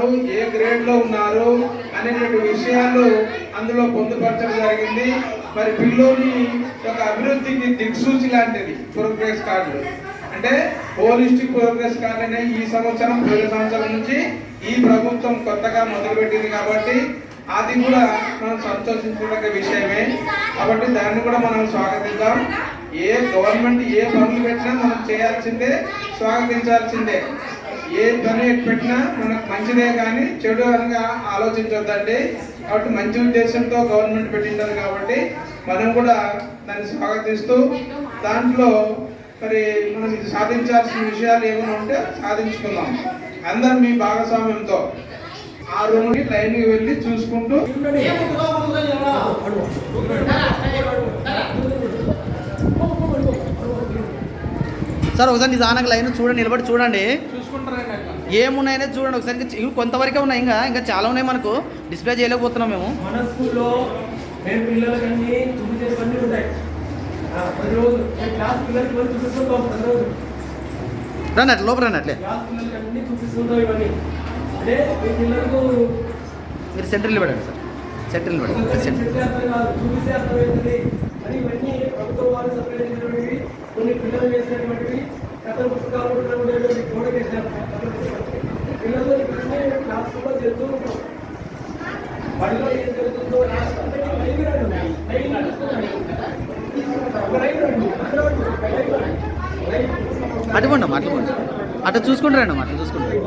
ఉన్నారు, ఏ గ్రేడ్లో ఉన్నారు అనేటువంటి విషయాలు అందులో పొందుపరచడం జరిగింది. మరి పిల్లోని యొక్క అభివృద్ధికి దిక్సూచి లాంటిది ప్రోగ్రెస్ కార్డు. అంటే హోలిస్టిక్ ప్రోగ్రెస్ కార్డు అనే ఈ సంవత్సరం పోయిన సంవత్సరం నుంచి ఈ ప్రభుత్వం కొత్తగా మొదలుపెట్టింది కాబట్టి అది కూడా మనం సంతోషించదగ్గ విషయమే. కాబట్టి దాన్ని కూడా మనం స్వాగతిద్దాం. ఏ గవర్నమెంట్ ఏ పనులు పెట్టినా మనం చేయాల్సిందే, స్వాగతించాల్సిందే. ఏ పని పెట్టినా మనకు మంచిదే కానీ చెడు అనగా ఆలోచించొద్దండి. కాబట్టి మంచి ఉద్దేశంతో గవర్నమెంట్ పెట్టింటారు కాబట్టి మనం కూడా దాన్ని స్వాగతిస్తూ దాంట్లో మరి మనం ఇది సాధించాల్సిన విషయాలు ఏమైనా ఉంటే సాధించుకుందాం అందరు మీ భాగస్వామ్యంతో. ఆ రూమ్కి ట్రైన్కి వెళ్ళి చూసుకుంటూ సార్ ఒకసారి నిదానంగా లైన్ చూడండి, నిలబడి చూడండి, ఏమున్నాయనే చూడండి ఒకసారి. కొంతవరకే ఉన్నాయి, ఇంకా చాలా ఉన్నాయి, మనకు డిస్ప్లే చేయలేకపోతున్నాం మేము. మన స్కూల్లో మేము పిల్లలకన్నీ చూపించేవన్నీ ఉంటాయి. ప్రతిరోజు క్లాస్ పిల్లలకి మనం చూపిస్తుంటాం. ప్రతిరోజు రండి అట్లా లోపల రండి, అట్లే క్లాస్ పిల్లలకి అన్నీ చూపిస్తుంటాం. ఇవన్నీ అంటే మీ పిల్లలకు మీరు సెంటర్లో పెట్టండి సార్, సెంటర్లో పెట్టండి. చెప్పే అర్థం కాదు, చూపిస్తే అర్థమవుతుంది. అని ఇవన్నీ ప్రభుత్వం వారు సపరేట్ చేసినటువంటివి, కొన్ని పిల్లలు వేసినటువంటివి కథల పుస్తకాలు ఉండేటువంటి కూడా చేసినారు. పిల్లలు క్లాస్ కూడా జరుగుతూ ఉంటాం. బడిలో ఏం జరుగుతుందో అటుకోండి అమ్మ, అటుకోండి, అట్లా చూసుకుంటారండి అమ్మ, అట్లా చూసుకుంటారు.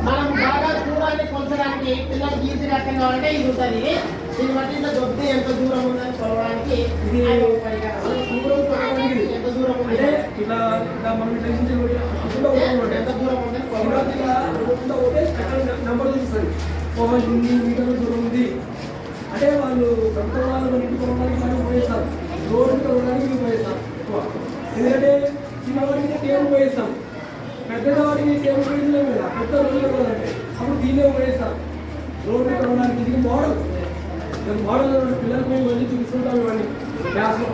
మనం బాగా దూరాన్ని కొలచడానికి పిల్లలకి ఈజీ రకం కావాలంటే ఇది ఉంటుంది. దీన్ని బట్టి ఇట్లా దొబ్బి ఎంత దూరం ఉందని కొలవడానికి ఎంత దూరం ఉంది, ఇలా మనం ఎంత దూరం ఉందని కొలవడానికి నెంబర్ చూపిస్తుంది. ఇన్ని మీటర్ల దూరం ఉంది అంటే వాళ్ళు ప్రభుత్వం వాళ్ళు మన ఇంటి కొనడానికి మనం ఉపయోగిస్తాం, రోడ్డు కొనడానికి ఉపయోగిస్తాం ఎక్కువ. ఎందుకంటే చిన్నవాడికి టేబుల్ ఉపయోగిస్తాం, పెద్దవాడికి టేబుల్ ఉపయోగించలేము కదా, పెద్ద రోడ్లు కదంటే అప్పుడు దీన్నే ఉపయోగిస్తాం రోడ్డు కొనడానికి. ఇది మోడల్ పిల్లలకు మేము వెళ్ళి చూపిస్తుంటాం ఇవన్నీ క్లాస్లో.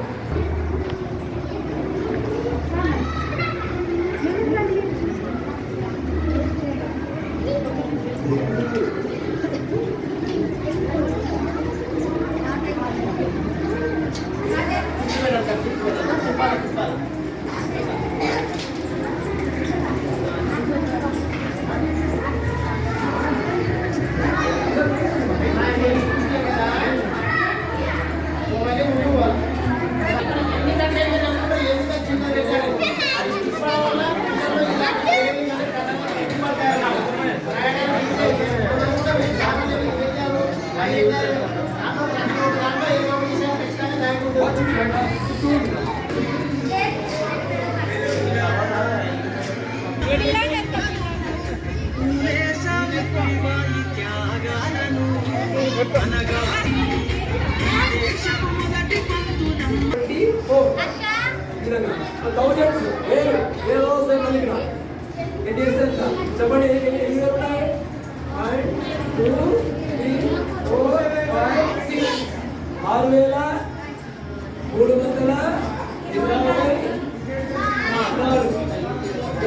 చెప్పండి, 6,326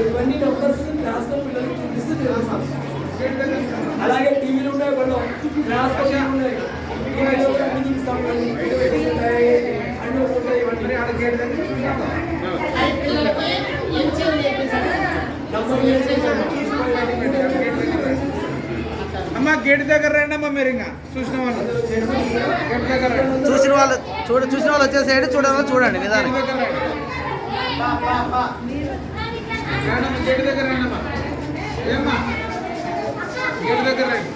ఇవన్నీ నంబర్స్ క్లాస్లో పిల్లలకి చూపిస్తూ తెలుస్తాం. అలాగే టీవీలు ఉన్నాయి, కొన్ని క్లాస్లో ఉన్నాయి, అన్ని చూపిస్తాం. అన్నీ వస్తుంటాయి ఇవన్నీ అమ్మ గేట్ దగ్గర రండి అమ్మ. మీరు ఇంకా చూసిన వాళ్ళు గేట్ దగ్గర వాళ్ళు చూసిన వాళ్ళు వచ్చేసేయండి, చూడని వాళ్ళు చూడండి నిదానం. గేట్ దగ్గర రండి. మేడం గేట్ దగ్గర రండి అమ్మా. ఏమ్మా గేట్ దగ్గర రండి.